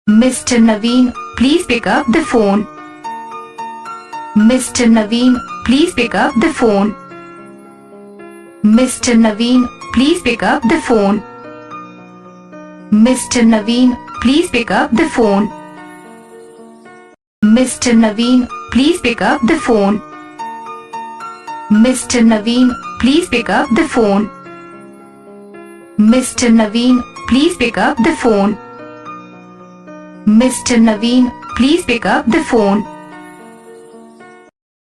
Mr. Naveen, please pick up the phone. Mr. Naveen, please pick up the phone. Mr. Naveen, please pick up the phone. Mr. Naveen, please pick up the phone. Mr. Naveen, please pick up the phone. Mr. Naveen, please pick up the phone. Mr. Naveen, please pick up the phone. Mr. Naveen, please pick up the phone.